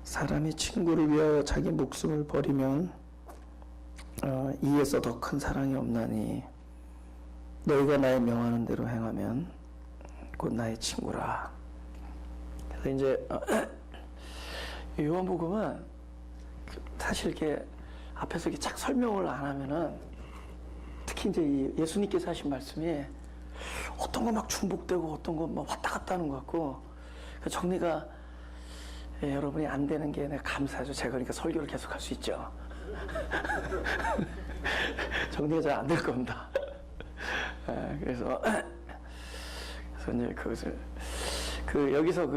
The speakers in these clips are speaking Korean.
사람이 친구를 위하여 자기 목숨을 버리면 이에서 더 큰 사랑이 없나니 너희가 나의 명하는 대로 행하면 곧 나의 친구라. 그래서 이제 요한복음은 사실 이렇게 앞에서 이렇게 착 설명을 안 하면은 특히 이제 예수님께서 하신 말씀이 어떤 거 막 중복되고 어떤 거 막 왔다 갔다 하는 것 같고 정리가 여러분이 안 되는 게 내가 감사하죠. 제가 그러니까 설교를 계속 할 수 있죠. 정리가 잘 안 될 겁니다. 그래서 이제 그것을 여기서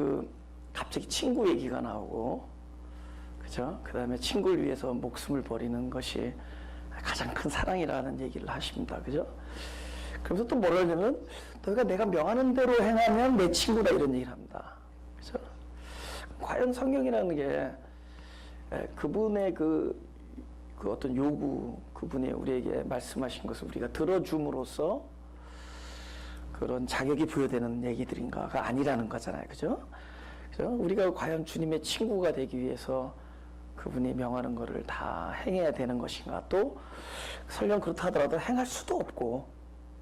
갑자기 친구 얘기가 나오고, 그죠? 그 다음에 친구를 위해서 목숨을 버리는 것이 가장 큰 사랑이라는 얘기를 하십니다. 그죠? 그러면서 또 뭐라 하냐면, 너희가 내가 명하는 대로 행하면 내 친구다, 이런 얘기를 합니다. 그죠? 과연 성경이라는 게 그분의 그 어떤 요구, 그분이 우리에게 말씀하신 것을 우리가 들어줌으로써 그런 자격이 부여되는 얘기들인가가 아니라는 거잖아요. 그죠? 그죠? 우리가 과연 주님의 친구가 되기 위해서 그분이 명하는 것을 다 행해야 되는 것인가? 또 설령 그렇다 하더라도 행할 수도 없고,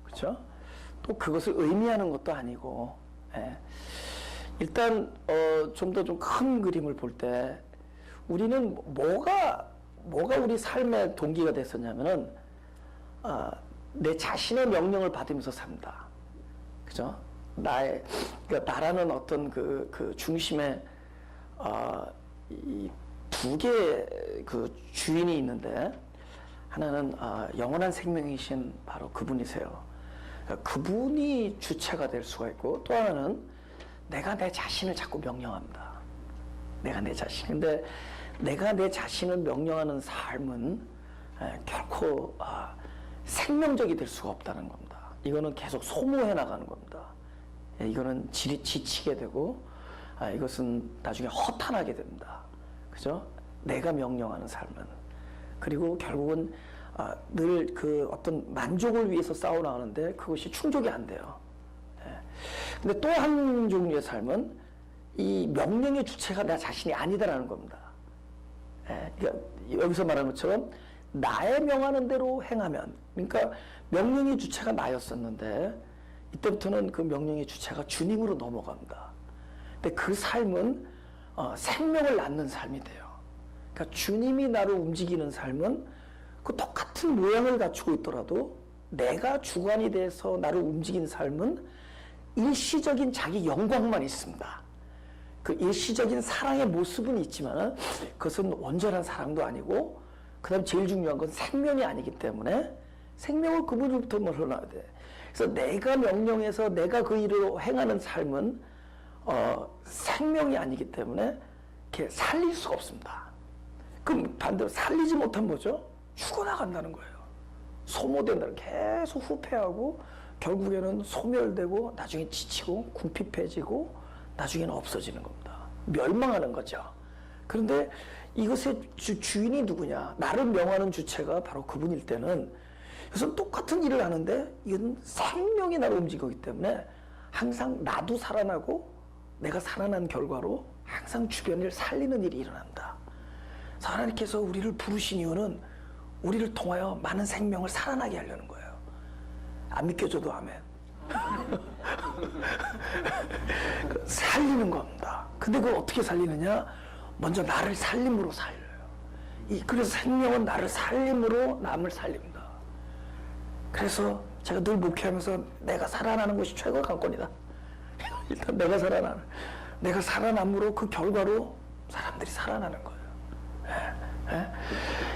그죠? 또 그것을 의미하는 것도 아니고, 일단 좀 더 좀 큰 그림을 볼 때 우리는 뭐가 우리 삶의 동기가 됐었냐면은 내 자신의 명령을 받으면서 삽니다. 그죠? 그러니까 나라는 어떤 그 중심에 이 두 개의 그 주인이 있는데, 하나는 영원한 생명이신 바로 그분이세요. 그러니까 그분이 주체가 될 수가 있고, 또 하나는 내가 내 자신을 자꾸 명령합니다. 내가 내 자신. 근데 내가 내 자신을 명령하는 삶은 결코 생명적이 될 수가 없다는 겁니다. 이거는 계속 소모해 나가는 겁니다. 이거는 지치게 되고, 이것은 나중에 허탄하게 됩니다. 그죠? 내가 명령하는 삶은. 그리고 결국은 늘 그 어떤 만족을 위해서 싸워나가는데 그것이 충족이 안 돼요. 근데 또 한 종류의 삶은 이 명령의 주체가 나 자신이 아니다라는 겁니다. 그러니까 여기서 말하는 것처럼 나의 명하는 대로 행하면, 그러니까 명령의 주체가 나였었는데 이때부터는 그 명령의 주체가 주님으로 넘어갑니다. 근데 그 삶은 생명을 낳는 삶이 돼요. 그러니까 주님이 나를 움직이는 삶은 그 똑같은 모양을 갖추고 있더라도 내가 주관이 돼서 나를 움직이는 삶은 일시적인 자기 영광만 있습니다. 그 일시적인 사랑의 모습은 있지만 그것은 온전한 사랑도 아니고, 그 다음 제일 중요한 건 생명이 아니기 때문에 생명을 그분으로부터 흘러나야 돼. 그래서 내가 명령해서 내가 그 일을 행하는 삶은 생명이 아니기 때문에 이렇게 살릴 수가 없습니다. 그럼 반대로 살리지 못하면 뭐죠? 죽어나간다는 거예요. 소모된다는, 계속 후퇴하고 결국에는 소멸되고 나중에 지치고 궁핍해지고 나중에는 없어지는 겁니다. 멸망하는 거죠. 그런데 이것의 주인이 누구냐? 나를 명하는 주체가 바로 그분일 때는 이것은 똑같은 일을 하는데 이건 생명이 나를 움직이기 때문에 항상 나도 살아나고 내가 살아난 결과로 항상 주변을 살리는 일이 일어난다. 하나님께서 우리를 부르신 이유는 우리를 통하여 많은 생명을 살아나게 하려는 거예요. 안 믿겨져도 아멘. 살리는 겁니다. 근데 그걸 어떻게 살리느냐? 먼저 나를 살림으로 살려요. 그래서 생명은 나를 살림으로 남을 살립니다. 그래서 제가 늘 목회하면서 내가 살아나는 것이 최고의 관건이다. 일단 내가 살아남으로 그 결과로 사람들이 살아나는 거예요.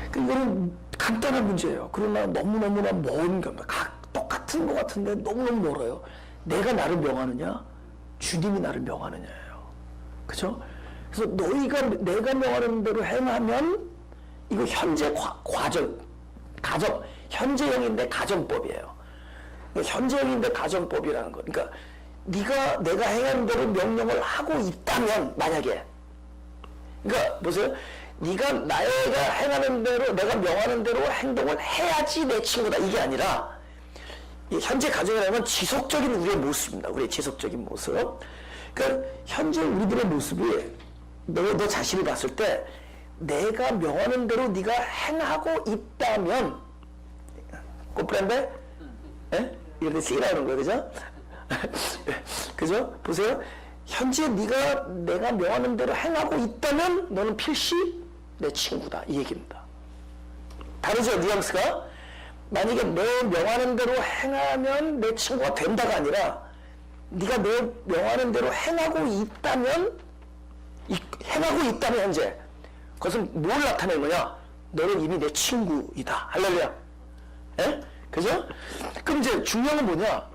이거는 간단한 문제예요. 그러나 너무너무나 먼 겁니다. 똑같은 것 같은데 너무너무 멀어요. 내가 나를 명하느냐? 주님이 나를 명하느냐예요. 그죠? 그래서 내가 명하는 대로 행하면, 이거 현재 현재형인데 가정법이에요. 현재형인데 가정법이라는 거. 그러니까 내가 행하는 대로 명령을 하고 있다면, 만약에, 그러니까 보세요. 네가 내가 행하는 대로, 내가 명하는 대로 행동을 해야지 내 친구다, 이게 아니라, 현재 가정이라는 건 지속적인 우리의 모습입니다. 우리의 지속적인 모습. 그러니까 현재 우리들의 모습이 너 자신을 봤을 때 내가 명하는 대로 네가 행하고 있다면 꼼프란데? 예? 이런데 쓰이라는 거예요, 그죠? 그죠? 보세요. 현재 내가 명하는 대로 행하고 있다면 너는 필시 내 친구다 이 얘기입니다. 다르죠, 뉘앙스가? 만약에 내 명하는 대로 행하면 내 친구가 된다가 아니라 네가 내 명하는 대로 행하고 있다면 현재 그것은 뭘 나타내는 거냐? 너는 이미 내 친구이다. 할렐루야. 예? 그죠? 그럼 이제 중요한 건 뭐냐?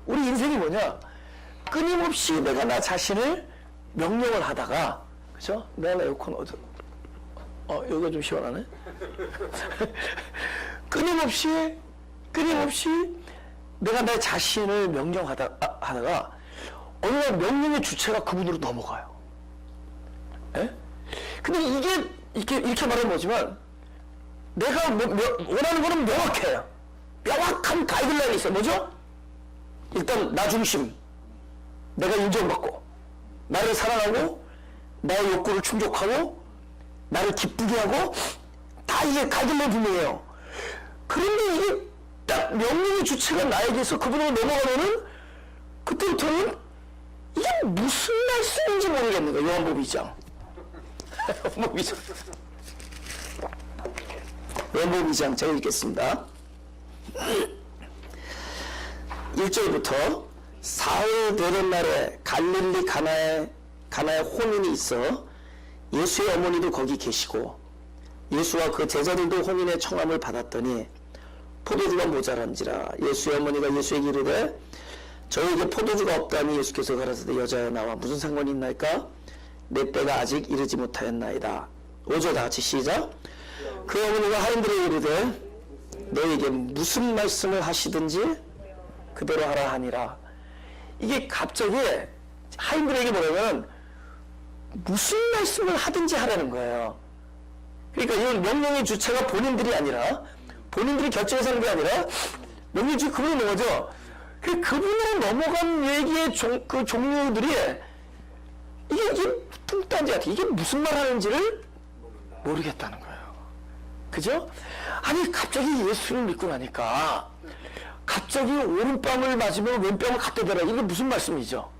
우리 인생이 뭐냐? 끊임없이 내가 나 자신을 명령을 하다가, 그죠? 내가 에어컨 여기가 좀 시원하네? 끊임없이 내가 내 자신을 명령하다가 어느 날 명령의 주체가 그분으로 넘어가요. 예? 근데 이렇게 말하면 뭐지만 내가 원하는 거는 명확해요. 명확한 가이드라인이 있어요. 뭐죠? 일단 나 중심, 내가 인정받고 나를 사랑하고 나의 욕구를 충족하고 나를 기쁘게 하고 다 이게 가이드라인 분명해요. 그런데 이게 딱 명령의 주체가 나에게서 그분으로 넘어가면은 그때부터는 이게 무슨 말씀인지 모르겠는 거예요. 요한복음 2장. 요한복음 2장 제가 읽겠습니다. 1절부터 사흘 되던 날에 갈릴리 가나에 혼인이 있어 예수의 어머니도 거기 계시고 예수와 그 제자들도 혼인의 청함을 받았더니 포도주가 모자란지라 예수의 어머니가 예수에게 이르되 저에게 포도주가 없다니 예수께서 가라사대 여자여 나와 무슨 상관이 있나이까 내 때가 아직 이르지 못하였나이다. 5절 다 같이 시작. 그 어머니가 하인들에게 이르되 너에게 무슨 말씀을 하시든지 그대로 하라 하니라. 이게 갑자기 하인들에게 뭐냐면 무슨 말씀을 하든지 하라는 거예요. 그러니까 이 명령의 주체가 본인들이 아니라 본인들이 결정해서 하는 게 아니라 명령의 주체 그분이 넘어죠. 그분으로 넘어간 얘기의 그 종류들이 이게 뚱딴지 같아. 이게 무슨 말 하는지를 모르겠다는 거예요. 그죠? 아니 갑자기 예수를 믿고 나니까 갑자기 오른뺨을 맞으면 왼뺨을 갖다 대라. 이게 무슨 말씀이죠?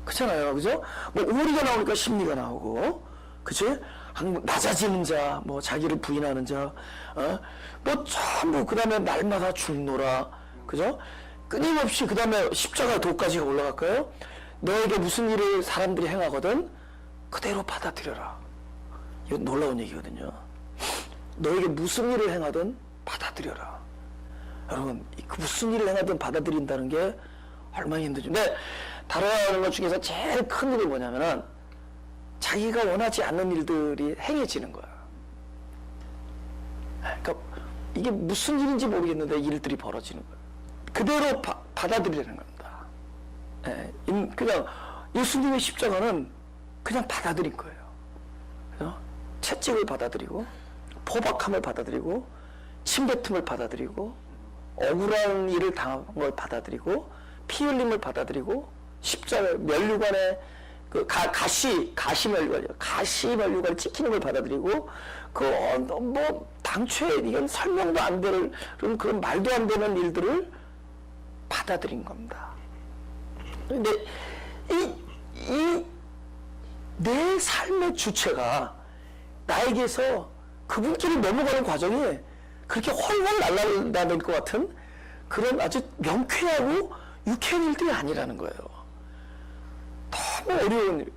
그렇잖아요. 그죠? 뭐 오리가 나오니까 심리가 나오고 그치? 낮아지는 자, 뭐 자기를 부인하는 자, 뭐 전부 그 다음에 날마다 죽노라. 그죠? 끊임없이 그 다음에 십자가 도까지 올라갈까요? 너에게 무슨 일을 사람들이 행하거든 그대로 받아들여라. 이건 놀라운 얘기거든요. 너에게 무슨 일을 행하든 받아들여라. 여러분 무슨 일을 행하든 받아들인다는 게 얼마나 힘들죠. 근데 다뤄하는 것 중에서 제일 큰 일이 뭐냐면은 자기가 원하지 않는 일들이 행해지는 거야. 그러니까 이게 무슨 일인지 모르겠는데 일들이 벌어지는 거야. 그대로 받아들이라는 겁니다. 예, 그냥 예수님의 십자가는 그냥 받아들인 거예요. 그죠? 채찍을 받아들이고 포박함을 받아들이고 침뱉음을 받아들이고 억울한 일을 당한 걸 받아들이고 피 흘림을 받아들이고 십자가 면류관에 그 가시 면류관에 찍히는 걸 받아들이고 뭐 당초에 이건 설명도 안 되는 그런 말도 안 되는 일들을 받아들인 겁니다. 근데 내 삶의 주체가 나에게서 그분끼리 넘어가는 과정이 그렇게 훨훨 날아다닐 것 같은 그런 아주 명쾌하고 유쾌한 일들이 아니라는 거예요. 너무 어려운 일.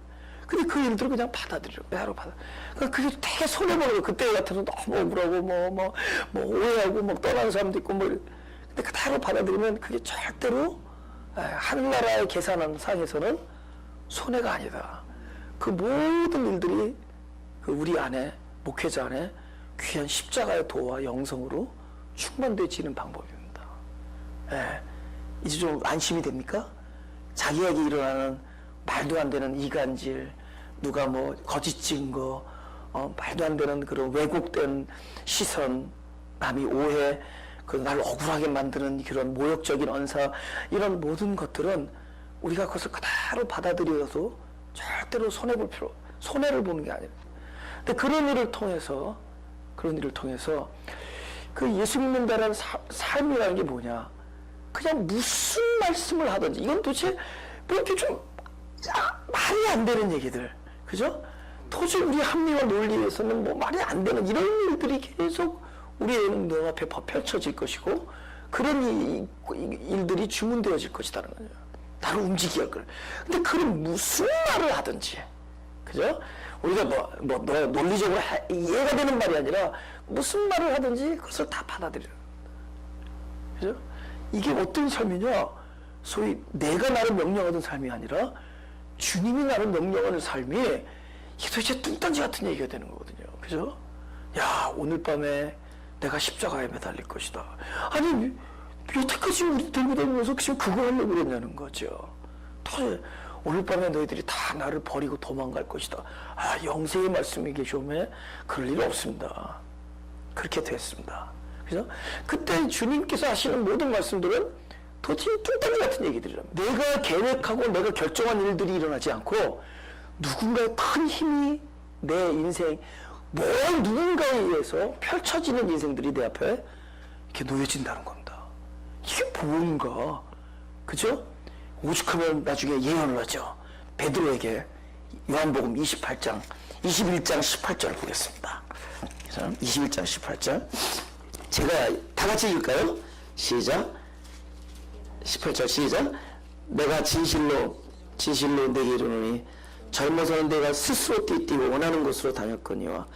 근데 그 일들을 그냥 받아들여. 그러니까 그게 되게 손해보는 그때 같아서 너무 억울하고 뭐 오해하고 뭐 떠나는 사람도 있고 뭐. 근데 그대로 받아들이면 그게 절대로 하늘나라의 계산한 상에서는 손해가 아니다. 그 모든 일들이 그 우리 안에 목회자 안에 귀한 십자가의 도와 영성으로 충만되어지는 방법입니다. 이제 좀 안심이 됩니까? 자기에게 일어나는 말도 안 되는 이간질, 누가 뭐 거짓 증거, 말도 안 되는 그런 왜곡된 시선, 남이 오해, 그 날 억울하게 만드는 그런 모욕적인 언사, 이런 모든 것들은 우리가 그것을 그대로 받아들여서 절대로 손해를 보는 게 아니에요. 근데 그런 일을 통해서 그 예수 믿는다라는 삶이라는 게 뭐냐? 그냥 무슨 말씀을 하든지, 이건 도대체 뭐 이렇게 좀 말이 안 되는 얘기들, 그죠? 도저히 우리 합리화 논리에서는 뭐 말이 안 되는 이런 일들이 계속 우리의 눈앞에 펼쳐질 것이고, 그런 일들이 주문되어질 것이다라는 거죠. 나를 움직이게 할 걸. 근데 그런 무슨 말을 하든지, 그죠? 우리가 논리적으로 이해가 되는 말이 아니라 무슨 말을 하든지 그것을 다 받아들여요. 그죠? 이게 어떤 삶이냐? 소위 내가 나를 명령하는 삶이 아니라 주님이 나를 명령하는 삶이, 이게 도대체 뚱딴지 같은 얘기가 되는 거거든요. 그죠? 야, 오늘 밤에 내가 십자가에 매달릴 것이다. 아니, 여태까지 우리 들고 다니면서 지금 그거 하려고 그랬냐는 거죠. 오늘 밤에 너희들이 다 나를 버리고 도망갈 것이다. 아, 영세의 말씀이 계시오매 그럴 일 없습니다. 그렇게 됐습니다. 그래서 그때 주님께서 하시는 모든 말씀들은 도대체 뚱딴지 같은 얘기들이랍니다. 내가 계획하고 내가 결정한 일들이 일어나지 않고 누군가의 큰 힘이 내 인생, 누군가에 의해서 펼쳐지는 인생들이 내 앞에 이렇게 놓여진다는 겁니다. 이게 뭔가, 그죠? 오죽하면 나중에 예언을 하죠. 베드로에게. 요한복음 21장 18절을 보겠습니다. 21장 18절. 제가 다 같이 읽을까요? 시작. 18절 시작. 내가 진실로 내게 이르노니 젊어서는 내가 스스로 띠띠고 원하는 곳으로 다녔거니와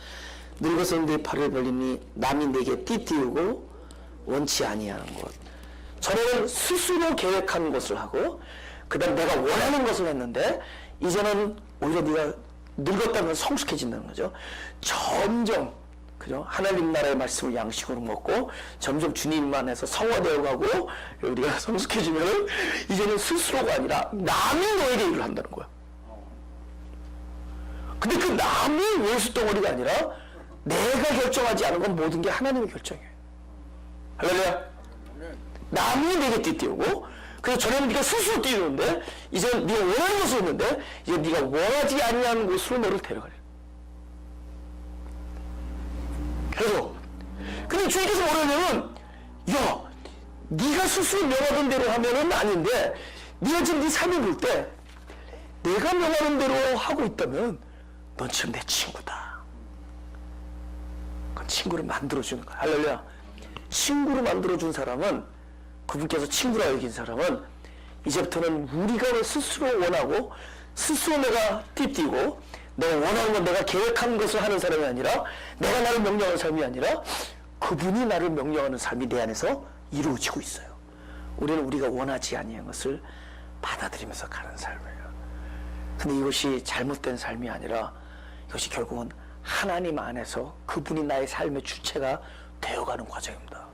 늙어서는 내 팔을 벌리니 남이 내게 띠띠우고 원치 아니하는 곳. 저는 스스로 계획한 것을 하고 그 다음 내가 원하는 것을 했는데 이제는 오히려 네가 늙었다면 성숙해진다는 거죠. 점점, 그죠? 하나님 나라의 말씀을 양식으로 먹고 점점 주님만 해서 성화되어 가고 우리가 성숙해지면 이제는 스스로가 아니라 남이 너에게 일을 한다는 거야. 근데 그 남이 원수덩어리가 아니라 내가 결정하지 않은 건 모든 게 하나님의 결정이에요. 할렐루야. 남이 내게 띠띠우고, 그래서 전에는 네가 스스로 띠우는데 이제는 네가 원하는 것을 했는데 이제 네가 원하지 아니하는 곳으로 너를 데려가려. 그래서 근데 주님께서 뭐라냐면, 야, 네가 스스로 명하던 대로 하면은 아닌데 네가 지금 네 삶을 볼 때 내가 명하는 대로 하고 있다면 넌 지금 내 친구다. 그 친구를 만들어주는 거야. 할렐루야. 친구로 만들어준 사람은, 그분께서 친구라 여긴 사람은 이제부터는 우리가 스스로 원하고 스스로 내가 띠띠고 내가 원하는 건 내가 계획한 것을 하는 사람이 아니라 내가 나를 명령하는 삶이 아니라 그분이 나를 명령하는 삶이 내 안에서 이루어지고 있어요. 우리는 우리가 원하지 아니한 것을 받아들이면서 가는 삶이에요. 근데 이것이 잘못된 삶이 아니라 이것이 결국은 하나님 안에서 그분이 나의 삶의 주체가 되어가는 과정입니다.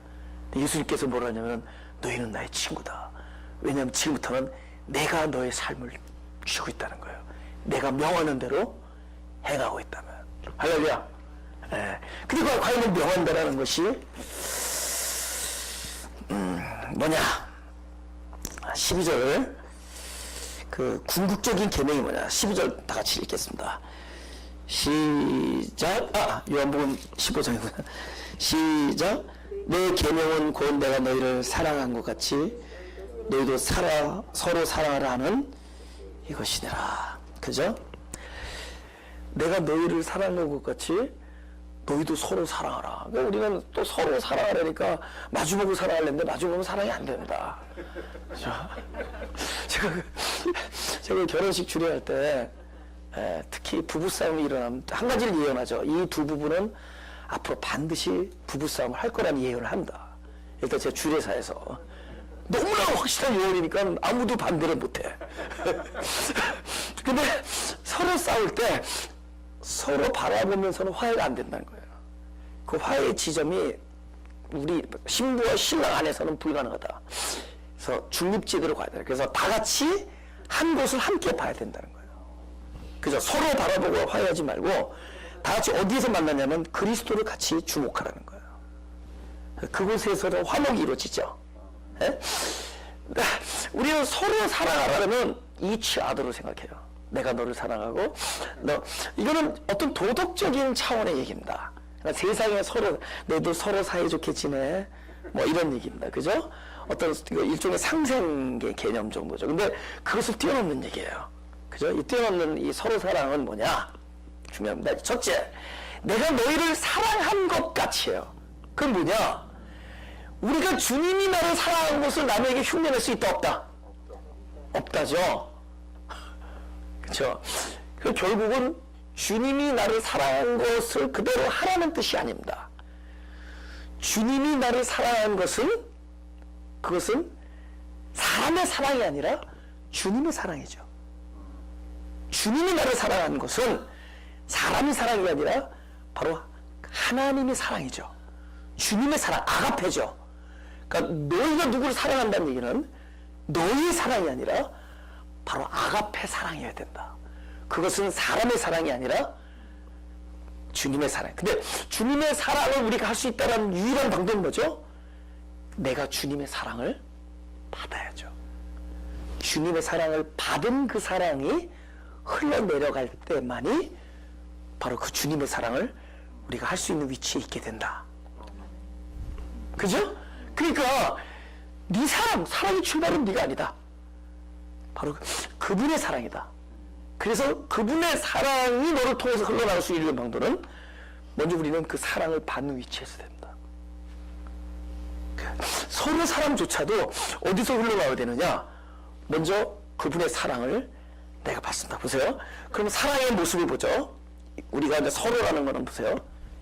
예수님께서 뭐라 하냐면 너희는 나의 친구다. 왜냐하면 지금부터는 내가 너의 삶을 주고 있다는 거예요. 내가 명하는 대로 행하고 있다면. 할렐루야. 그리고 과연 명한다라는 것이 뭐냐? 12절 그 궁극적인 계명이 뭐냐? 12절 다 같이 읽겠습니다. 시작. 요한복음 15장이구나. 시작. 내 계명은 곧 내가 너희를 사랑한 것 같이 너희도 서로 사랑하라 하는 이것이니라. 그죠? 내가 너희를 사랑한 것 같이 너희도 서로 사랑하라. 그러니까 우리는 또 서로 사랑하려니까 마주보고 사랑하려는데 마주보면 사랑이 안 된다. 그죠? 제가 결혼식 주례할 때 특히 부부싸움이 일어나면 한 가지를 예언하죠. 이 두 부부는 앞으로 반드시 부부싸움을 할 거라는 예언을 한다. 일단 제 주례사에서 너무나 확실한 예언이니까 아무도 반대를 못해. 근데 서로 싸울 때 서로 바라보면서는 화해가 안 된다는 거예요. 그 화해의 지점이 우리 신부와 신랑 안에서는 불가능하다. 그래서 중립지대로 가야 돼요. 그래서 다 같이 한 곳을 함께 봐야 된다는 거예요. 그죠? 서로 바라보고 화해하지 말고 다 같이 어디에서 만나냐면 그리스도를 같이 주목하라는 거예요. 그곳에서 화목이 이루어지죠. 예? 우리는 서로 사랑하려면 each other로 생각해요. 내가 너를 사랑하고 이거는 어떤 도덕적인 차원의 얘기입니다. 그러니까 세상에 서로 너도 서로 사이좋게 지내 뭐 이런 얘기입니다. 그죠? 어떤 일종의 상생의 개념 정도죠. 근데 그것을 뛰어넘는 얘기예요. 그죠? 이 뛰어넘는 이 서로 사랑은 뭐냐? 중요합니다. 첫째, 내가 너희를 사랑한 것 같이요. 그건 뭐냐? 우리가 주님이 나를 사랑한 것을 남에게 흉내낼 수 있다 없다? 없다죠. 그렇죠? 결국은 주님이 나를 사랑한 것을 그대로 하라는 뜻이 아닙니다. 주님이 나를 사랑한 것은 그것은 사람의 사랑이 아니라 주님의 사랑이죠. 주님이 나를 사랑한 것은 사람의 사랑이 아니라 바로 하나님의 사랑이죠. 주님의 사랑, 아가페죠. 그러니까 너희가 누구를 사랑한다는 얘기는 너희의 사랑이 아니라 바로 아가페 사랑이어야 된다. 그것은 사람의 사랑이 아니라 주님의 사랑. 근데 주님의 사랑을 우리가 할 수 있다는 유일한 방법은 뭐죠? 내가 주님의 사랑을 받아야죠. 주님의 사랑을 받은 그 사랑이 흘러내려갈 때만이 바로 그 주님의 사랑을 우리가 할 수 있는 위치에 있게 된다. 그죠? 그러니까 네 사랑의 출발은 네가 아니다. 바로 그분의 사랑이다. 그래서 그분의 사랑이 너를 통해서 흘러나올 수 있는 방도는 먼저 우리는 그 사랑을 받는 위치에서 된다. 서로 사랑조차도 어디서 흘러나와야 되느냐? 먼저 그분의 사랑을 내가 받습니다. 보세요. 그럼 사랑의 모습을 보죠. 우리가 이제 서로라는 거는 보세요.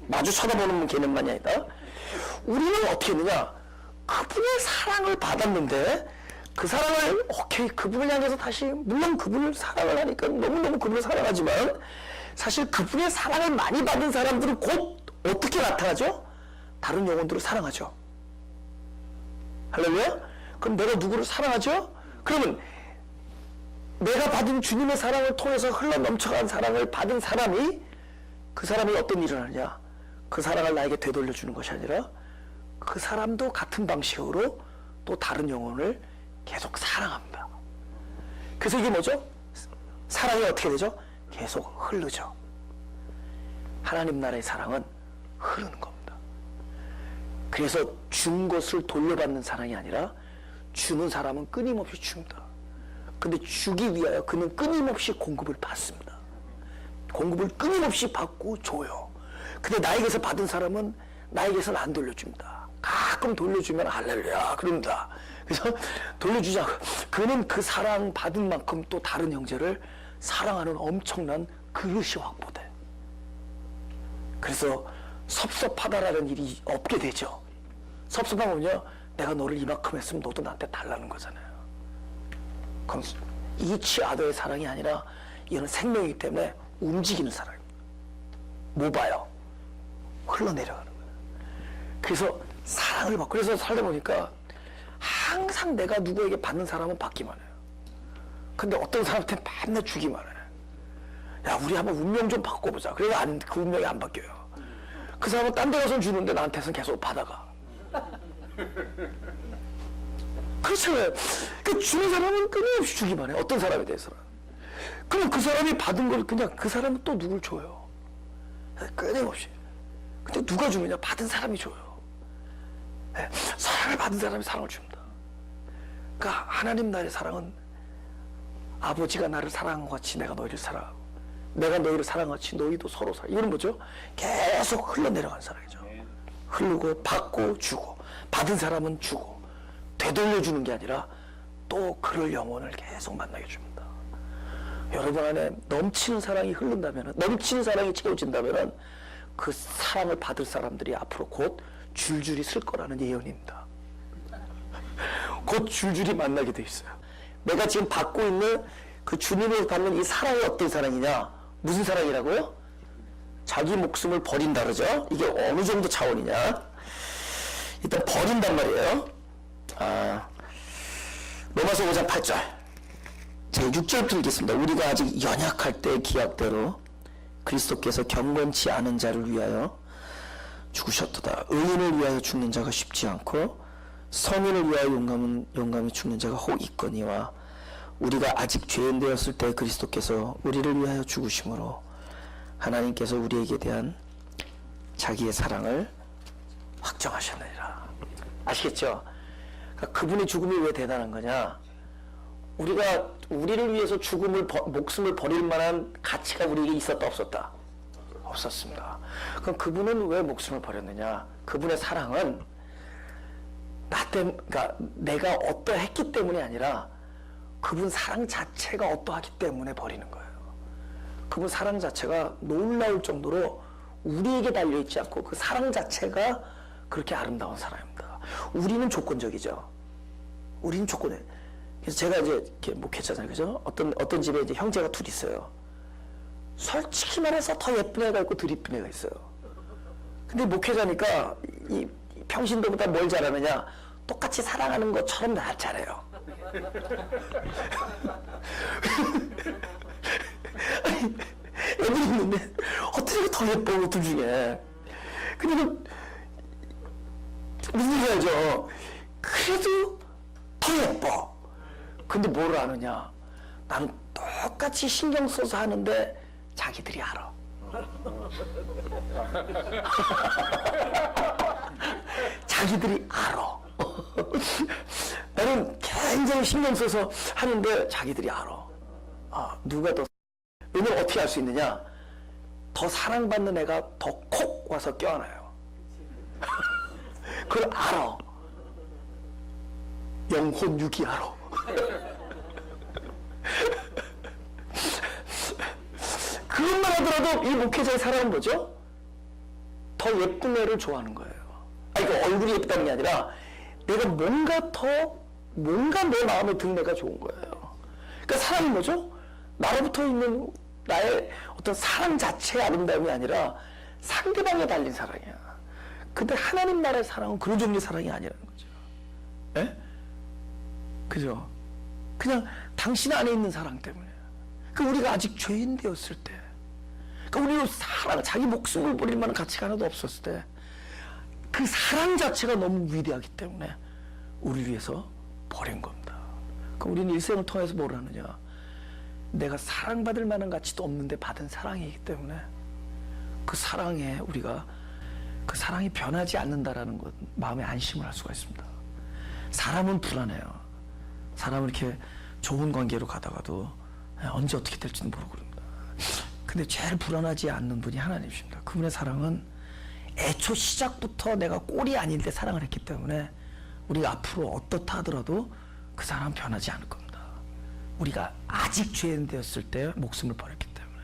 마주 쳐다보는 개념만이 아니다. 우리는 어떻게 했느냐? 그분의 사랑을 받았는데 그 사랑을 오케이 그분을 향해서 다시 물론 그분을 사랑을 하니까 너무너무 그분을 사랑하지만 사실 그분의 사랑을 많이 받은 사람들은 곧 어떻게 나타나죠? 다른 영혼들을 사랑하죠. 할렐루야? 그럼 내가 누구를 사랑하죠? 그러면 내가 받은 주님의 사랑을 통해서 흘러 넘쳐간 사랑을 받은 사람이 그 사람이 어떤 일을 하느냐? 그 사랑을 나에게 되돌려주는 것이 아니라 그 사람도 같은 방식으로 또 다른 영혼을 계속 사랑합니다. 그래서 이게 뭐죠? 사랑이 어떻게 되죠? 계속 흐르죠. 하나님 나라의 사랑은 흐르는 겁니다. 그래서 준 것을 돌려받는 사랑이 아니라 주는 사람은 끊임없이 줍니다. 근데 주기 위하여 그는 끊임없이 공급을 받습니다. 공급을 끊임없이 받고 줘요. 근데 나에게서 받은 사람은 나에게서는 안 돌려줍니다. 가끔 돌려주면 할렐루야 그럽니다. 그래서 돌려주자. 그는 그 사랑 받은 만큼 또 다른 형제를 사랑하는 엄청난 그릇이 확보돼. 그래서 섭섭하다라는 일이 없게 되죠. 섭섭하면요, 내가 너를 이만큼 했으면 너도 나한테 달라는 거잖아요. 그럼 이치 아더의 사랑이 아니라 이거는 생명이기 때문에 움직이는 사랑입니다. 뭐 봐요? 흘러내려가는 거예요. 그래서 사랑을 받고, 그래서 살다 보니까 항상 내가 누구에게 받는 사람은 받기만 해요. 근데 어떤 사람한테 맨날 주기만 해. 야, 우리 한번 운명 좀 바꿔보자. 그래서 그 운명이 안 바뀌어요. 그 사람은 딴 데 가서 주는데 나한테서는 계속 받아가. 그렇잖아요. 그 주는 사람은 끊임없이 주기만 해. 어떤 사람에 대해서는. 그럼 그 사람이 받은 걸 그냥 그 사람은 또 누굴 줘요. 끊임없이. 근데 누가 주느냐? 받은 사람이 줘요. 네, 사랑을 받은 사람이 사랑을 줍니다. 그러니까 하나님 나라의 사랑은 아버지가 나를 사랑한 것 같이 내가 너희를 사랑하고 내가 너희를 사랑한 것 같이 너희도 서로 사랑. 이건 뭐죠? 계속 흘러내려가는 사랑이죠. 흐르고 받고 주고 받은 사람은 주고 되돌려주는 게 아니라 또 그럴 영혼을 계속 만나게 줍니다. 여러분 안에 넘치는 사랑이 흐른다면, 넘치는 사랑이 채워진다면 그 사랑을 받을 사람들이 앞으로 곧 줄줄이 쓸 거라는 예언입니다. 곧 줄줄이 만나게 돼 있어요. 내가 지금 받고 있는 그 주님을 받는 이 사랑이 어떤 사랑이냐? 무슨 사랑이라고요? 자기 목숨을 버린다 그러죠? 이게 어느 정도 차원이냐? 일단 버린단 말이에요. 로마서 5장 8절. 제가 6절부터 읽겠습니다. 우리가 아직 연약할 때 기약대로 그리스도께서 경건치 않은 자를 위하여 죽으셨도다. 의인을 위하여 죽는 자가 쉽지 않고 선인을 위하여 용감히 죽는 자가 혹 있거니와 우리가 아직 죄인 되었을 때 그리스도께서 우리를 위하여 죽으심으로 하나님께서 우리에게 대한 자기의 사랑을 확정하셨느니라. 아시겠죠? 그러니까 그분의 죽음이 왜 대단한 거냐? 우리가 우리를 위해서 목숨을 버릴 만한 가치가 우리에게 있었다 없었다? 없었습니다. 그럼 그분은 왜 목숨을 버렸느냐? 그분의 사랑은 그러니까 내가 어떠했기 때문이 아니라 그분 사랑 자체가 어떠하기 때문에 버리는 거예요. 그분 사랑 자체가 놀라울 정도로 우리에게 달려있지 않고 그 사랑 자체가 그렇게 아름다운 사랑입니다. 우리는 조건적이죠. 우리는 조건에. 그래서 제가 이제 이렇게 목회자잖아요. 그죠? 어떤 집에 이제 형제가 둘 있어요. 솔직히 말해서 더 예쁜 애가 있고 덜 예쁜 애가 있어요. 근데 목회자니까 이 평신도보다 뭘 잘하느냐? 똑같이 사랑하는 것처럼 다 잘해요. 아니, 애들이 있는데 어떻게 더 예뻐 둘 중에. 근데 무슨 얘기 알죠? 그래도 더 예뻐. 근데 뭘 아느냐? 나는 똑같이 신경 써서 하는데 자기들이 알아. 자기들이 알아. 나는 굉장히 신경 써서 하는데 자기들이 알아. 누가 더. 왜냐면 어떻게 알 수 있느냐? 더 사랑받는 애가 더 콕 와서 껴안아요. 그걸 알아. 영혼 육이 알아. 그것만 하더라도 이 목회자의 사랑은 뭐죠? 더 예쁜 애를 좋아하는 거예요. 그러니까 얼굴이 예쁘다는 게 아니라 내가 뭔가 내 마음에 드는 애가 좋은 거예요. 그러니까 사랑이 뭐죠? 나로부터 있는 나의 어떤 사랑 자체의 아름다움이 아니라 상대방에 달린 사랑이야. 근데 하나님 나라의 사랑은 그런 종류의 사랑이 아니라는 거죠. 예? 그죠? 그냥 당신 안에 있는 사랑 때문에. 그러니까 우리가 아직 죄인 되었을 때, 그러니까 우리는 자기 목숨을 버릴 만한 가치가 하나도 없었을 때, 그 사랑 자체가 너무 위대하기 때문에 우리를 위해서 버린 겁니다. 그러니까 우리는 일생을 통해서 뭘 하느냐? 내가 사랑받을 만한 가치도 없는데 받은 사랑이기 때문에 그 사랑에 우리가 그 사랑이 변하지 않는다라는 것, 마음에 안심을 할 수가 있습니다. 사람은 불안해요. 사람은 이렇게 좋은 관계로 가다가도 언제 어떻게 될지도 모르고 그럽니다. 근데 제일 불안하지 않는 분이 하나님이십니다. 그분의 사랑은 애초 시작부터 내가 꼴이 아닌데 사랑을 했기 때문에 우리가 앞으로 어떻다 하더라도 그 사람은 변하지 않을 겁니다. 우리가 아직 죄인 되었을 때 목숨을 버렸기 때문에.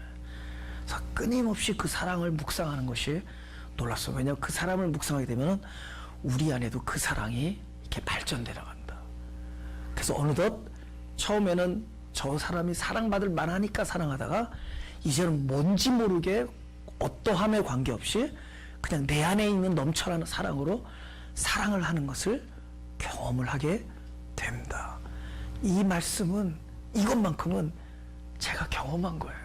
그래서 끊임없이 그 사랑을 묵상하는 것이 놀랐어요. 왜냐하면 그 사람을 묵상하게 되면 우리 안에도 그 사랑이 이렇게 발전돼 나간다. 그래서 어느덧 처음에는 저 사람이 사랑받을 만하니까 사랑하다가 이제는 뭔지 모르게 어떠함에 관계없이 그냥 내 안에 있는 넘쳐나는 사랑으로 사랑을 하는 것을 경험을 하게 됩니다. 이 말씀은 이것만큼은 제가 경험한 거예요.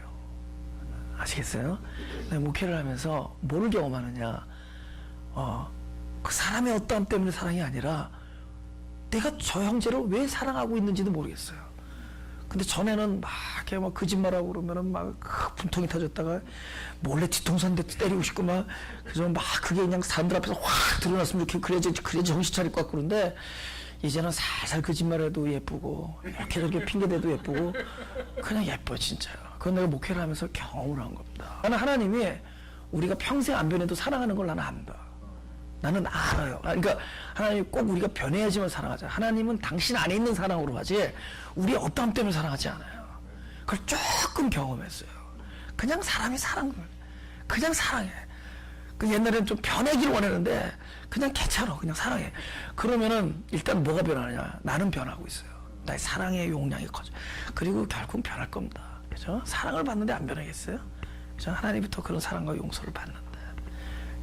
아시겠어요? 내가 목회를 하면서 뭘 경험하느냐? 그 사람의 어떠함 때문에 사랑이 아니라 내가 저 형제를 왜 사랑하고 있는지도 모르겠어요. 근데 전에는 막 이렇게 막 거짓말하고 그러면은 막 분통이 터졌다가 몰래 뒤통수 한 대 때리고 싶고 막 그래서 막 그게 그냥 사람들 앞에서 확 드러났으면 이렇게 그래야지 정신 차릴 것 같고 그런데 이제는 살살 거짓말해도 예쁘고 이렇게 저렇게 핑계대도 예쁘고 그냥 예뻐 진짜요. 그건 내가 목회를 하면서 경험을 한 겁니다. 나는 하나님이 우리가 평생 안 변해도 사랑하는 걸 나는 안다. 나는 알아요. 그러니까 하나님이 꼭 우리가 변해야지만 사랑하자. 하나님은 당신 안에 있는 사랑으로 하지 우리 어떠함 때문에 사랑하지 않아요. 그걸 조금 경험했어요. 그냥 사람이 그냥 사랑해. 그 옛날에는 좀 변하기를 원했는데 그냥 괜찮아. 그냥 사랑해. 그러면은 일단 뭐가 변하냐? 나는 변하고 있어요. 나의 사랑의 용량이 커져. 그리고 결국 변할 겁니다. 그죠? 사랑을 받는데 안 변하겠어요? 그죠? 하나님부터 그런 사랑과 용서를 받는다.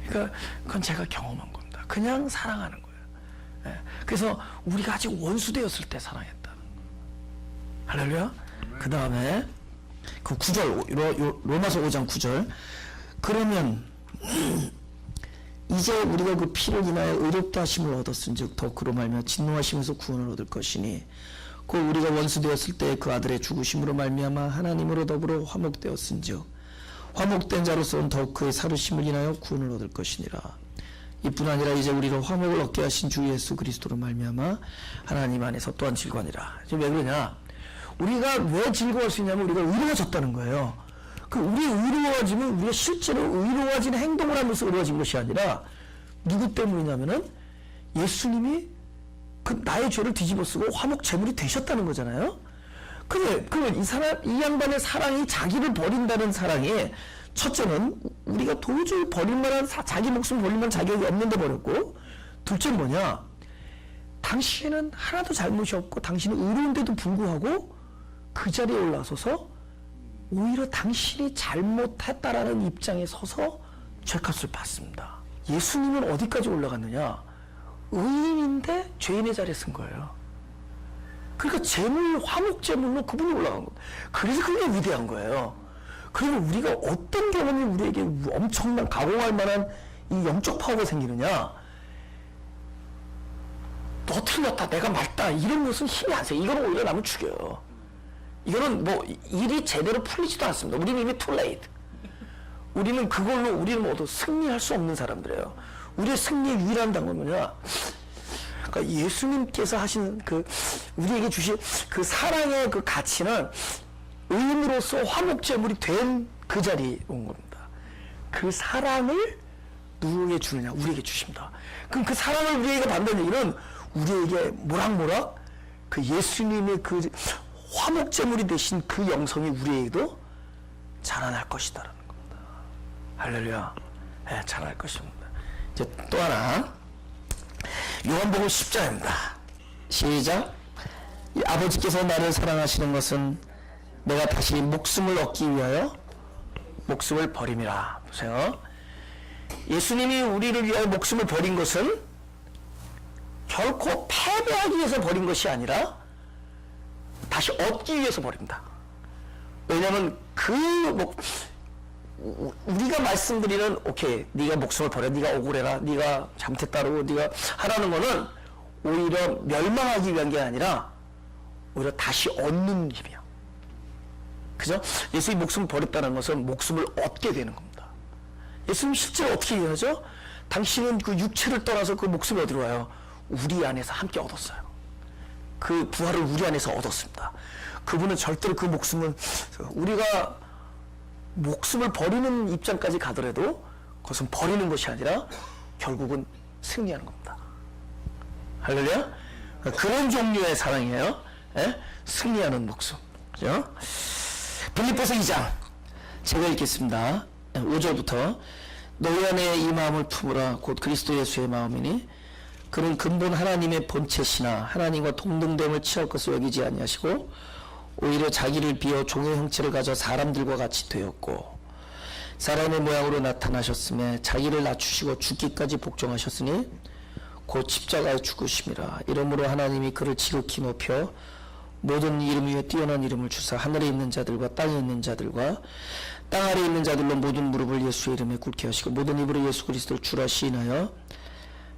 그러니까 그건 제가 경험한 겁니다. 그냥 사랑하는 거예요. 예. 그래서 우리가 아직 원수 되었을 때 사랑했다는 거예요. 할렐루야. 그 다음에 그 9절 로마서 5장 9절 그러면 이제 우리가 그 피를 인하여 의롭다 하심을 얻었은즉 더 그로 말미암아 진노하심에서 구원을 얻을 것이니 곧 우리가 원수 되었을 때 그 아들의 죽으심으로 말미암아 하나님으로 더불어 화목되었은즉 화목된 자로서는 더욱 그의 살으심을 인하여 구원을 얻을 것이니라. 이뿐 아니라 이제 우리로 화목을 얻게 하신 주 예수 그리스도로 말미암아 하나님 안에서 또한 즐거워하니라. 지금 왜 그러냐? 우리가 왜 즐거워할 수 있냐면 우리가 의로워졌다는 거예요. 그 우리 의로워지면 우리가 실제로 의로워진 행동을 하면서 의로워진 것이 아니라 누구 때문이냐면은 예수님이 그 나의 죄를 뒤집어쓰고 화목 제물이 되셨다는 거잖아요. 그러면 이 양반의 사랑이 자기를 버린다는 사랑이 첫째는 우리가 도저히 버릴 만한 자기 목숨 버릴 만한 자격이 없는데 버렸고, 둘째는 뭐냐? 당신은 하나도 잘못이 없고 당신은 의로운데도 불구하고 그 자리에 올라서서 오히려 당신이 잘못했다라는 입장에 서서 죄값을 받습니다. 예수님은 어디까지 올라갔느냐? 의인인데 죄인의 자리에 쓴 거예요. 그러니까 제물, 화목 제물로 그분이 올라간 겁니다. 그래서 그게 위대한 거예요. 그러면 우리가 어떤 경험이 우리에게 엄청난 가공할 만한 이 영적 파워가 생기느냐? 너 틀렸다, 내가 맞다, 이런 것은 힘이 안 세요. 이거는 오히려 남을 죽여요. 이거는 뭐 일이 제대로 풀리지도 않습니다. 우리는 이미 too late. 우리는 그걸로 우리는 모두 승리할 수 없는 사람들이에요. 우리의 승리의 유일한 방법은 뭐냐? 그러니까 예수님께서 하신 우리에게 주신 그 사랑의 그 가치는 의인으로서 화목제물이 된 그 자리에 온 겁니다. 그 사랑을 누구에게 주느냐? 우리에게 주십니다. 그럼 그 사랑을 우리에게 받는 얘기는 우리에게 모락모락 그 예수님의 그 화목제물이 되신 그 영성이 우리에게도 자라날 것이다라는 겁니다. 할렐루야. 네, 자라날 것입니다. 이제 또 하나, 요한복음 10장입니다. 시작. 아버지께서 나를 사랑하시는 것은 내가 다시 목숨을 얻기 위하여 목숨을 버림이라. 보세요. 예수님이 우리를 위하여 목숨을 버린 것은 결코 패배하기 위해서 버린 것이 아니라 다시 얻기 위해서 버립니다. 왜냐하면 우리가 말씀드리는 오케이, 네가 목숨을 버려, 네가 억울해라, 네가 잘못했다고 네가 하라는 거는 오히려 멸망하기 위한 게 아니라 오히려 다시 얻는 힘이야. 그죠? 예수님이 목숨을 버렸다는 것은 목숨을 얻게 되는 겁니다. 예수님 실제로 어떻게 얘기하죠? 당신은 그 육체를 떠나서 그 목숨을 어디로 와요? 우리 안에서 함께 얻었어요. 그 부활을 우리 안에서 얻었습니다. 그분은 절대로 그 목숨은 우리가 목숨을 버리는 입장까지 가더라도 그것은 버리는 것이 아니라 결국은 승리하는 겁니다. 할렐루야? 그런 종류의 사랑이에요. 예? 승리하는 목숨. 그죠? 빌립보서 2장 제가 읽겠습니다. 5절부터 너희 안에 이 마음을 품으라 곧 그리스도 예수의 마음이니 그는 근본 하나님의 본체시나 하나님과 동등됨을 취할 것을 여기지 아니하시고 오히려 자기를 비어 종의 형체를 가져 사람들과 같이 되었고 사람의 모양으로 나타나셨음에 자기를 낮추시고 죽기까지 복종하셨으니 곧 십자가에 죽으심이라. 이러므로 하나님이 그를 지극히 높여 모든 이름 위에 뛰어난 이름을 주사 하늘에 있는 자들과 땅에 있는 자들과 땅 아래에 있는 자들로 모든 무릎을 예수의 이름에 꿇게 하시고 모든 입으로 예수 그리스도를 주라 시인하여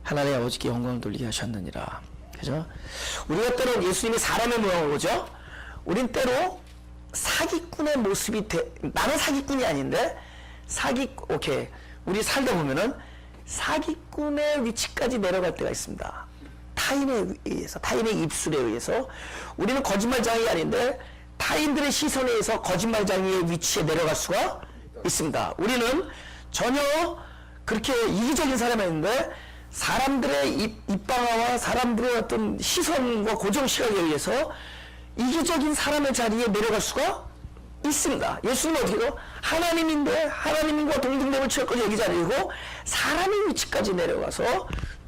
하나님의 아버지께 영광을 돌리게 하셨느니라. 그죠? 우리가 때로 예수님이 사람의 모양으로 오죠? 우린 때로 사기꾼의 모습이 나는 사기꾼이 아닌데 오케이, 우리 살다 보면은 사기꾼의 위치까지 내려갈 때가 있습니다. 타인에 의해서, 타인의 입술에 의해서. 우리는 거짓말장이 아닌데 타인들의 시선에 의해서 거짓말장이의 위치에 내려갈 수가 있습니다. 우리는 전혀 그렇게 이기적인 사람이 아닌데 사람들의 입방아와 사람들의 어떤 시선과 고정시각에 의해서 이기적인 사람의 자리에 내려갈 수가 있습니다. 예수님은 어떻게 해요? 하나님인데 하나님과 동등됨을 취할 것을 여기지 아니고 사람의 위치까지 내려가서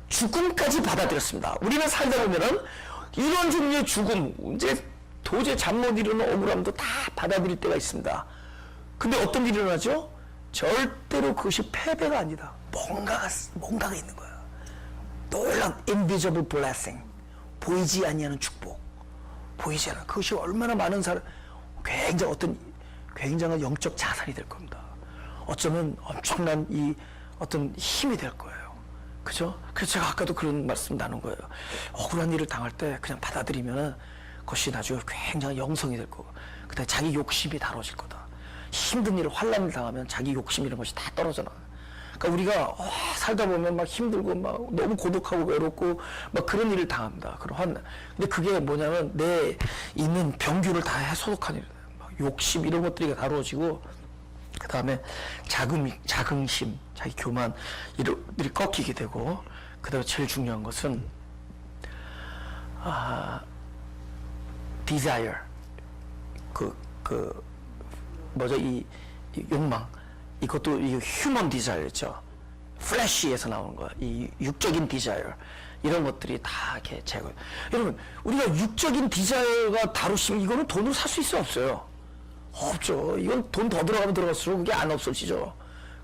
죽음까지 받아들였습니다. 우리는 살다 보면은 이런 종류의 죽음, 이제 도저히 잠 못 이루는 억울함도 다 받아들일 때가 있습니다. 근데 어떤 일이 일어나죠? 절대로 그것이 패배가 아니다. 뭔가가 있는 거예요. 놀라운 invisible blessing, 보이지 아니하는 축복, 보이지 않아. 그것이 얼마나 많은 사람, 굉장한 영적 자산이 될 겁니다. 어쩌면 엄청난 어떤 힘이 될 거예요. 그죠? 그래서 제가 아까도 그런 말씀 나눈 거예요. 억울한 일을 당할 때 그냥 받아들이면은 그것이 나중에 굉장히 영성이 될 거고, 그다음에 자기 욕심이 다뤄질 거다. 힘든 일을 환난을 당하면 자기 욕심 이런 것이 다 떨어져 나가. 그러니까 우리가 살다 보면 막 힘들고 막 너무 고독하고 외롭고 막 그런 일을 당합니다. 그런 환난. 근데 그게 뭐냐면 내 있는 병균을 다 해소독하는 일이에요. 막 욕심 이런 것들이 다루어지고, 그 다음에 자긍심, 자기 교만 이들이 꺾이게 되고, 그 다음에 제일 중요한 것은 desire, 뭐죠, 이 욕망, 이것도 이 휴먼 디자이어죠. 플래시에서 나오는 거야. 이 육적인 디자이어 이런 것들이 다 이렇게 제거. 여러분, 우리가 육적인 디자이어가 다루시면 이거는 돈으로 살 수 있어 없어요? 없죠. 이건 돈 더 들어가면 들어갈수록 그게 안 없어지죠.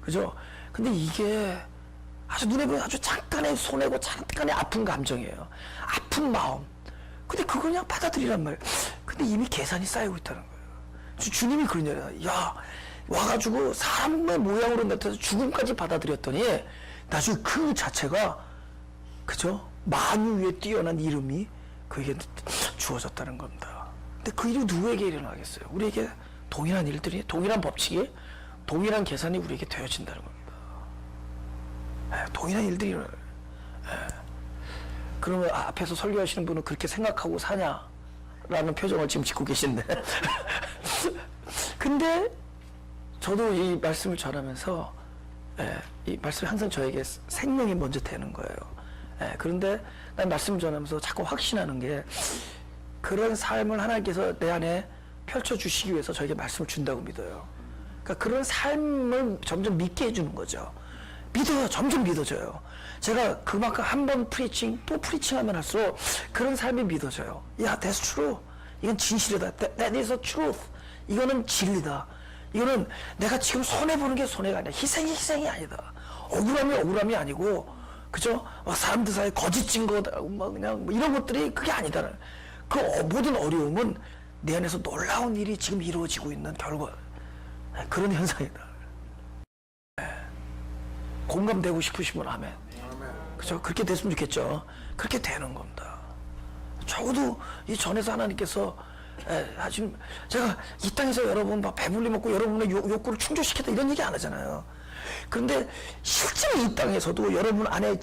그죠? 근데 이게 아주 눈에 보이는 아주 잠깐의 손해고 잠깐의 아픈 감정이에요. 아픈 마음. 근데 그거 그냥 받아들이란 말이에요. 근데 이미 계산이 쌓이고 있다는 거예요. 주님이 그런 얘기야. 야, 와가지고 사람의 모양으로 나타나서 죽음까지 받아들였더니 나중에 그 자체가, 그죠? 만유 위에 뛰어난 이름이 그에게 주어졌다는 겁니다. 근데 그 일이 누구에게 일어나겠어요? 우리에게 동일한 일들이, 동일한 법칙이, 동일한 계산이 우리에게 되어진다는 겁니다. 동일한 일들이 일어나요. 그러면 앞에서 설교하시는 분은 그렇게 생각하고 사냐라는 표정을 지금 짓고 계신데 근데 저도 이 말씀을 전하면서 이 말씀이 항상 저에게 생명이 먼저 되는 거예요. 그런데 난 말씀을 전하면서 자꾸 확신하는 게, 그런 삶을 하나님께서 내 안에 펼쳐주시기 위해서 저에게 말씀을 준다고 믿어요. 그러니까 그런 삶을 점점 믿게 해주는 거죠. 믿어요. 점점 믿어져요. 제가 그만큼 한 번 프리칭 또 프리칭하면 할수록 그런 삶이 믿어져요. 야, that's true. 이건 진실이다. That is the truth. 이거는 진리다. 이거는 내가 지금 손해보는 게 손해가 아니라 희생이 아니다. 억울함이 아니고, 그죠? 사람들 사이에 거짓 증거다, 그냥 이런 것들이 그게 아니다. 그 모든 어려움은 내 안에서 놀라운 일이 지금 이루어지고 있는 결과, 그런 현상이다. 공감되고 싶으시면 아멘. 그죠? 그렇게 됐으면 좋겠죠. 그렇게 되는 겁니다. 적어도 이 전에서 하나님께서 지금 제가 이 땅에서 여러분 막 배불리 먹고 여러분의 욕구를 충족시켰다 이런 얘기 안 하잖아요. 그런데 실제로 이 땅에서도 여러분 안에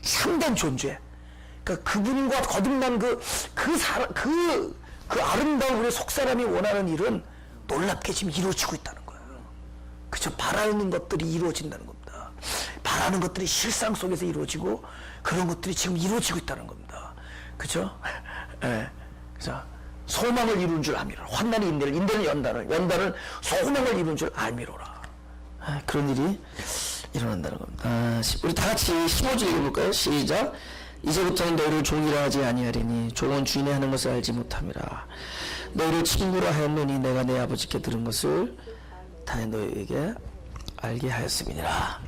참된 존재, 그러니까 그분과 거듭난 그 아름다운 우리 속사람이 원하는 일은 놀랍게 지금 이루어지고 있다는 거예요. 그죠? 바라는 것들이 이루어진다는 겁니다. 바라는 것들이 실상 속에서 이루어지고, 그런 것들이 지금 이루어지고 있다는 겁니다. 그죠? 그죠? 소망을 이룬 줄 알미로라. 환난이 인내는 연단은 소망을 이룬 줄 알미로라. 그런 일이 일어난다는 겁니다. 우리 다 같이 15절 읽어볼까요? 시작. 이제부터는 너희를 종이라 하지 아니하리니 종은 주인이 하는 것을 알지 못함이라. 너희를 친구라 하였노니 내가 내 아버지께 들은 것을 다 너희에게 알게 하였음이니라.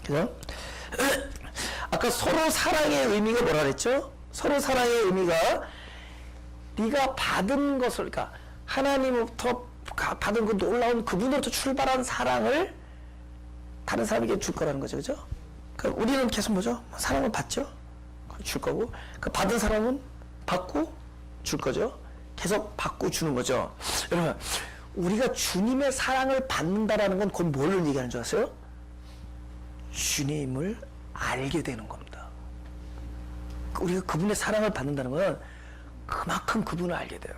그죠? 아까 서로 사랑의 의미가 뭐라 그랬죠? 서로 사랑의 의미가 네가 받은 것을, 그러니까 하나님부터 받은 그 놀라운 그분으로부터 출발한 사랑을 다른 사람에게 줄 거라는 거죠. 그죠? 그러니까 우리는 계속 뭐죠? 사랑을 받죠? 줄 거고, 그 받은 사람은 받고 줄 거죠? 계속 받고 주는 거죠. 여러분, 우리가 주님의 사랑을 받는다라는 건 그건 뭘 얘기하는 줄 아세요? 주님을 알게 되는 겁니다. 우리가 그분의 사랑을 받는다는 건 그만큼 그분을 알게 돼요.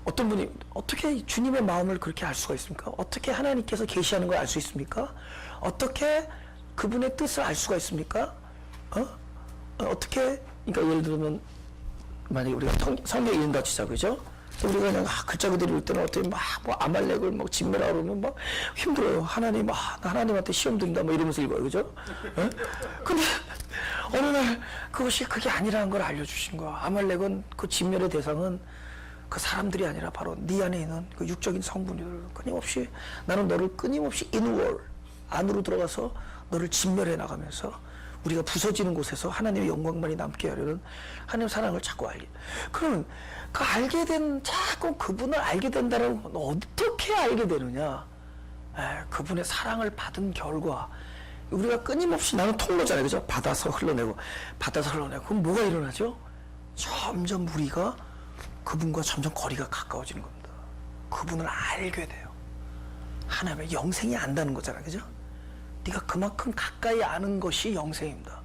어떤 분이 어떻게 주님의 마음을 그렇게 알 수가 있습니까? 어떻게 하나님께서 계시하는 걸 알 수 있습니까? 어떻게 그분의 뜻을 알 수가 있습니까? 어떻게, 그러니까 예를 들면 만약에 우리가 성경 읽는다 치자, 그죠? 우리가 그냥 글자 그대로 읽을 때는 어떻게 뭐 아말렉을 막 진멸하고 그러면 막 힘들어요. 하나님, 나 하나님한테 시험 든다 뭐 이러면서 읽어요, 그죠? 근데 어느 날 그게 아니라는 걸 알려주신 거야. 아말렉은 그 진멸의 대상은 그 사람들이 아니라 바로 네 안에 있는 그 육적인 성분이들. 끊임없이 나는 너를 끊임없이 inward 안으로 들어가서 너를 진멸해 나가면서 우리가 부서지는 곳에서 하나님의 영광만이 남게 하려는 하나님의 사랑을 자꾸 알게. 그러면 그 알게 된, 자꾸 그분을 알게 된다는 건 어떻게 알게 되느냐? 그분의 사랑을 받은 결과, 우리가 끊임없이, 나는 통로잖아요, 그죠? 받아서 흘러내고. 그럼 뭐가 일어나죠? 점점 우리가 그분과 점점 거리가 가까워지는 겁니다. 그분을 알게 돼요. 하나님의 영생이 안다는 거잖아, 그죠? 네가 그만큼 가까이 아는 것이 영생입니다.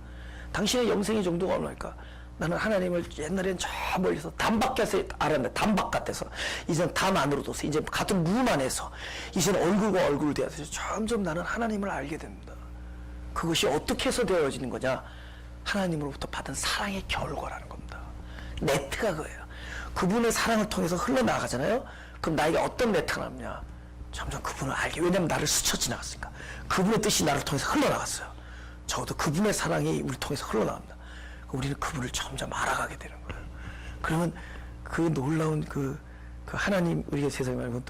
당신의 영생의 정도가 얼마일까? 나는 하나님을 옛날엔 저 멀리서 담 밖에서 알았는데, 담 바깥에서 이제는 담 안으로 둬서 이제 같은 룸 안에서 이제는 얼굴과 얼굴을 대해서 점점 나는 하나님을 알게 됩니다. 그것이 어떻게 해서 되어지는 거냐? 하나님으로부터 받은 사랑의 결과라는 겁니다. 네트가 그거예요. 그분의 사랑을 통해서 흘러나가잖아요. 그럼 나에게 어떤 네트가 남냐? 점점 그분을 알게. 왜냐하면 나를 스쳐 지나갔으니까. 그분의 뜻이 나를 통해서 흘러나갔어요. 적어도 그분의 사랑이 우리 통해서 흘러나갑니다. 우리는 그분을 점점 알아가게 되는 거예요. 그러면 그 놀라운 그 하나님, 우리가 세상에 말하면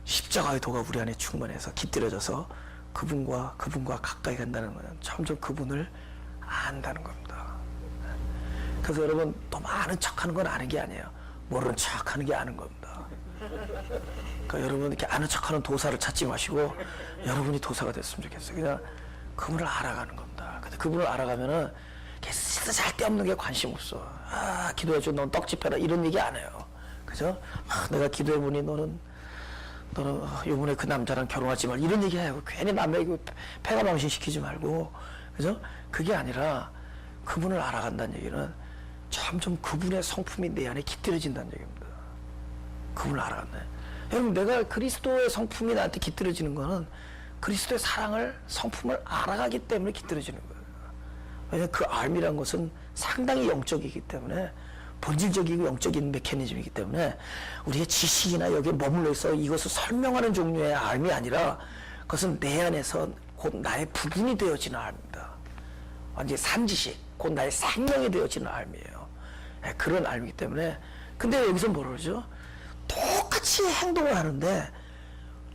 십자가의 도가 우리 안에 충만해서 깃들여져서 그분과 가까이 간다는 거예요. 점점 그분을 안다는 겁니다. 그래서 여러분, 너무 아는 척하는 건 아는 게 아니에요. 모르는 척하는 게 아는 겁니다. 그러니까 여러분, 이렇게 아는 척하는 도사를 찾지 마시고 여러분이 도사가 됐으면 좋겠어요. 그냥 그분을 알아가는 겁니다. 근데 그분을 알아가면은 쓸데없는 게 관심 없어. 아, 기도해줘, 넌 떡집해라, 이런 얘기 안 해요. 그죠? 아, 내가 기도해보니 너는 요번에 그 남자랑 결혼하지 말, 이런 얘기 해요. 괜히 남에게 패가 망신시키지 말고. 그죠? 그게 아니라 그분을 알아간다는 얘기는 점점 그분의 성품이 내 안에 깃들어진다는 얘기입니다. 그분을 알아간다. 여러분, 내가 그리스도의 성품이 나한테 깃들어지는 거는 그리스도의 사랑을, 성품을 알아가기 때문에 깃들어지는 거예요. 왜냐하면 그 알미란 것은 상당히 영적이기 때문에, 본질적이고 영적인 메커니즘이기 때문에 우리의 지식이나 여기에 머물러 있어 이것을 설명하는 종류의 알미 아니라 그것은 내 안에서 곧 나의 부분이 되어지는 알미입니다. 완전히 산지식, 곧 나의 생명이 되어지는 알미예요. 네, 그런 알미이기 때문에. 근데 여기서 뭐라 그러죠? 똑같이 행동을 하는데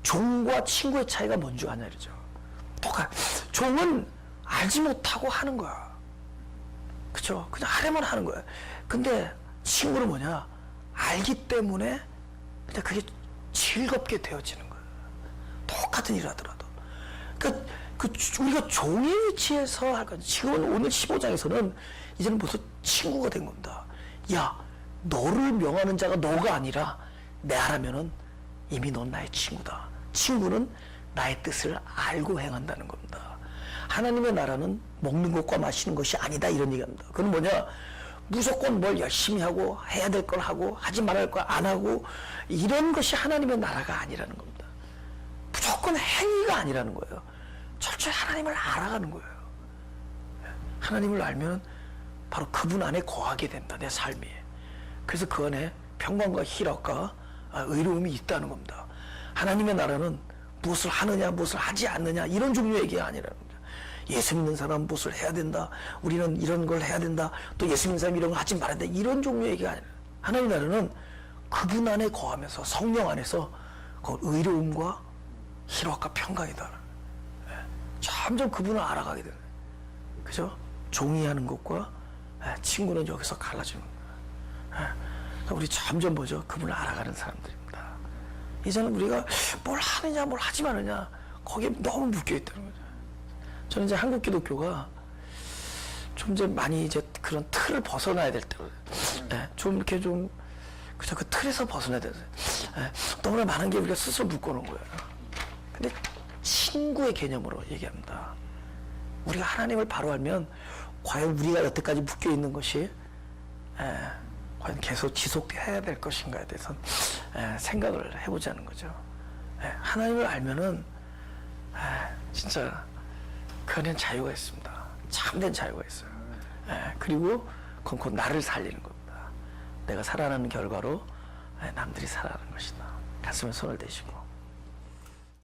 종과 친구의 차이가 뭔 줄 아냐 이러죠. 종은 알지 못하고 하는 거야. 그쵸? 그냥 하려면 하는 거야. 근데 친구는 뭐냐? 알기 때문에 그냥 그게 즐겁게 되어지는 거야. 똑같은 일 하더라도. 그러니까 우리가 종의 위치에서 할 거야. 지금 오늘 15장에서는 이제는 벌써 친구가 된 겁니다. 야, 너를 명하는 자가 너가 아니라 내 하라면은 이미 넌 나의 친구다. 친구는 나의 뜻을 알고 행한다는 겁니다. 하나님의 나라는 먹는 것과 마시는 것이 아니다, 이런 얘기합니다. 그건 뭐냐? 무조건 뭘 열심히 하고 해야 될 걸 하고 하지 말아야 할 걸 안 하고 이런 것이 하나님의 나라가 아니라는 겁니다. 무조건 행위가 아니라는 거예요. 철저히 하나님을 알아가는 거예요. 하나님을 알면 바로 그분 안에 거하게 된다, 내 삶이. 그래서 그 안에 평강과 희락과 의로움이 있다는 겁니다. 하나님의 나라는 무엇을 하느냐, 무엇을 하지 않느냐, 이런 종류의 얘기가 아니라는 겁니다. 예수 믿는 사람은 무엇을 해야 된다, 우리는 이런 걸 해야 된다, 또 예수 믿는 사람이 이런 걸 하지 말아야 된다, 이런 종류의 얘기가 아니라, 하나님 나라는 그분 안에 거하면서 성령 안에서 그 의로움과 희락과 평강이다. 점점 그분을 알아가게 되는, 그죠? 종이 하는 것과 친구는 여기서 갈라지는 겁니다. 그러니까 우리 점점 뭐죠? 그분을 알아가는 사람들입니다. 이제는 우리가 뭘 하느냐, 뭘 하지 마느냐, 거기에 너무 묶여 있다는 거죠. 저는 이제 한국 기독교가 좀 이제 많이 이제 그런 틀을 벗어나야 될 때, 좀 이렇게 좀, 그죠? 그 틀에서 벗어나야 돼요. 너무나 많은 게 우리가 스스로 묶어놓은 거예요. 근데 친구의 개념으로 얘기합니다. 우리가 하나님을 바로 알면 과연 우리가 여태까지 묶여 있는 것이 과연 계속 지속해야 될 것인가에 대해서 생각을 해보자는 거죠. 하나님을 알면은 진짜 그 안에는 자유가 있습니다. 참된 자유가 있어요. 그리고 그건 곧 나를 살리는 겁니다. 내가 살아나는 결과로 남들이 살아나는 것이다. 가슴에 손을 대시고